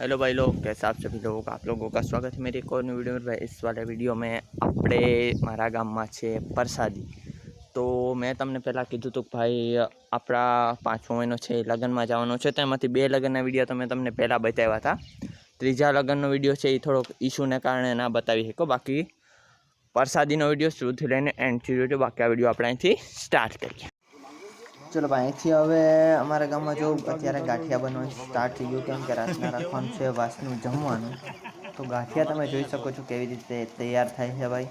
Hello भाई लोग, कैसे आप सभी लोगों का स्वागत है मेरी एक और वीडियो में। भाई इस वाले वीडियो में આપણે મારા ગામમાં છે પરસાદી। તો મેં તમને પહેલાં કીધું હતું કે ભાઈ આપણા 5મો મહિનો છે લગ્નમાં જવાનો છે, તેમાંથી 2 લગ્નના વિડીયો તો મેં તમને પહેલાં બતાવ્યા હતા। ત્રીજા લગ્નનો વિડીયો છે એ થોડોક ઇશ્યુને કારણે ના બતાવી શકો। બાકી પરસાદીનો વિડીયો શરૂથી લઈને એન્ડ સુધી જોજો। બાકી આ વિડીયો આપણે અહીંથી સ્ટાર્ટ કરીએ। चलो भाई અહીંથી હવે અમારા ગામમાં જો અત્યારે ગાંઠિયા बनવાનું સ્ટાર્ટ થઈ ગયું, કેમ કે રાતના રાખવાનું છે વાસનું જમવાનું। તો ગાંઠિયા તમે જોઈ શકો છો કેવી રીતે તૈયાર થાય છે ભાઈ।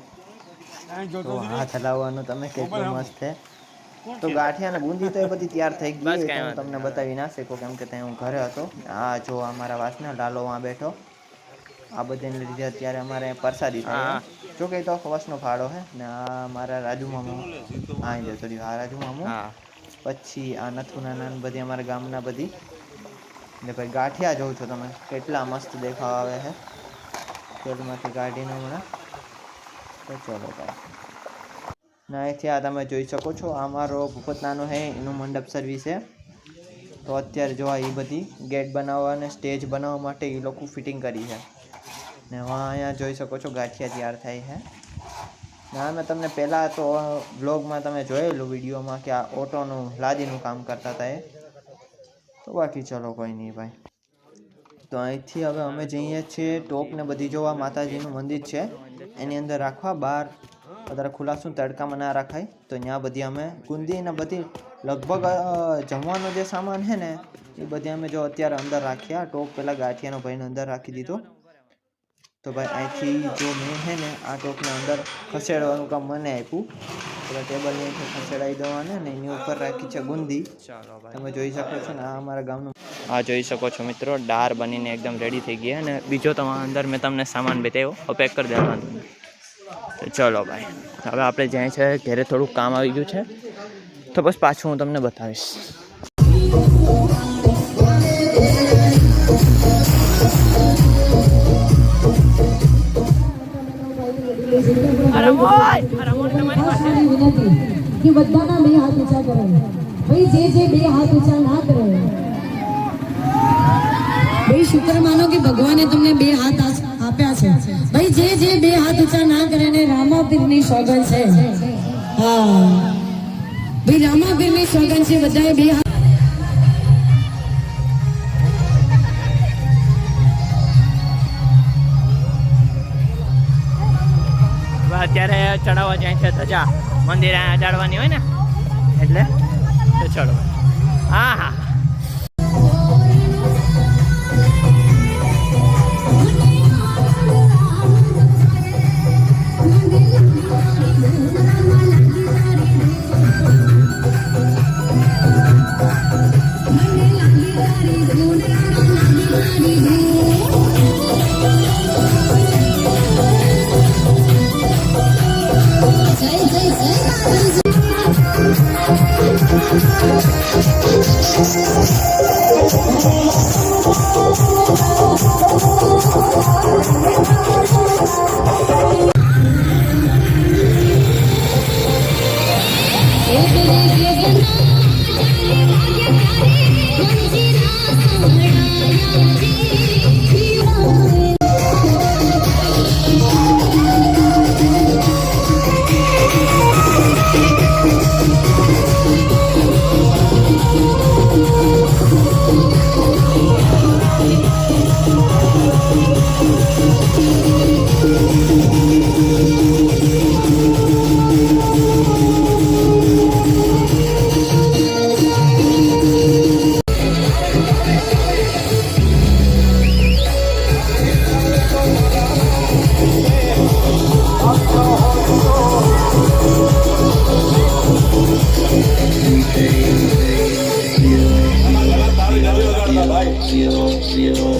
તો હાથ હલાવવાનું તમે કેટલું મસ્ત છે। તો ગાંઠિયા ને બુંદી તો એ બધી તૈયાર થઈ ગઈ, હું તમને બતાવી ના શકું કેમ કે ત્યાં હું ઘરે હતો। આ જો અમારા વાસના લાલો વहाँ બેઠો, આ બધાને લીધે અત્યારે અમારે પરસાદી થાય। જો કે તો વાસનો ફાળો છે ને આ મારા રાજુ મામુ આ જતો રહ્યો, આ રાજુ મામુ પછી આ નથુના નાન બધી અમારા ગામના બધી ને ભાઈ ગાંઠિયા જોઉં છો તમે કેટલા મસ્ત દેખાવ આવે છે તેલમાંથી કાઢીને હમણાં। તો ચલો ભાઈ ના અહીંથી આ તમે જોઈ શકો છો આ મારો ભૂપતનાનો છે એનું મંડપ સર્વિસ છે। તો અત્યારે જો આ એ બધી ગેટ બનાવવા અને સ્ટેજ બનાવવા માટે એ લોકો ફિટિંગ કરી છે ને અહીંયા જોઈ શકો છો ગાંઠિયા તૈયાર થાય છે। ના મેં તમને પહેલાં તો બ્લોગમાં તમે જોયેલું વિડીયોમાં કે આ ઓટોનું લાદીનું કામ કરતા હતા એ। તો બાકી ચલો કોઈ નહીં ભાઈ। તો અહીંથી હવે અમે જઈએ છીએ ટોપને બધી જોવા, માતાજીનું મંદિર છે એની અંદર રાખવા, બહાર વધારે ખુલાસું તડકામાં ના રાખાય। તો ત્યાં બધી અમે ગુંદી ને બધી લગભગ જમવાનો જે સામાન છે ને એ બધી અમે જો અત્યારે અંદર રાખ્યા। ટોપ પહેલાં ગાંઠિયાનો ભાઈને અંદર રાખી દીધો। તો ભાઈ અહીંથી જો મેં છે ને આ ટોપને અંદર ખસેડવાનું કામ મને આપ્યું। પેલા ટેબલની અહીંથી ખસેડાવી દેવાને ને એની ઉપર રાખી છે ગુંદી, તમે જોઈ શકો છો ને। આ અમારા ગામનું આ જોઈ શકો છો મિત્રો, દાળ બનીને એકદમ રેડી થઈ ગઈ અને બીજો તમારા અંદર મેં તમને સામાન બતાવ્યો, હવે પેક કરી દેવાનું। તો ચલો ભાઈ હવે આપણે જાય છે ઘરે, થોડુંક કામ આવી ગયું છે તો બસ પાછું હું તમને બતાવીશ। कि बधाना बे हाथ ऊंचा करे भाई, जे बे हाथ ऊंचा ना करे भाई शुक्र मानो कि भगवाने तुमने बे हाथ आप्या छे भाई। जे बे हाथ ऊंचा ना करे ने रामापीरनी सोगन छे। हां भाई रामापीरनी सोगन छे, बधाए बे हाथ। અત્યારે ચડાવવા જાય છે ધજા, મંદિર અહીંયા ચડવાની હોય ને એટલે। તો ચલો હા હા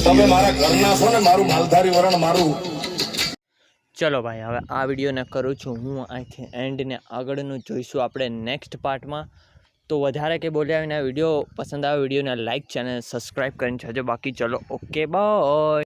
તમે મારા ઘરના છો ને, મારું માલધારી વરણ મારું। ચલો ભાઈ હવે આ વિડીયોને કરું છું હું અહીંથી એન્ડ ને આગળનું જોઈશું આપણે નેક્સ્ટ પાર્ટમાં। તો વધારે કે બોલ્યા વિના વિડીયો પસંદ આવે વિડીયોને લાઇક, ચેનલ સબસ્ક્રાઈબ કરીને જજો। બાકી ચલો ઓકે બાય।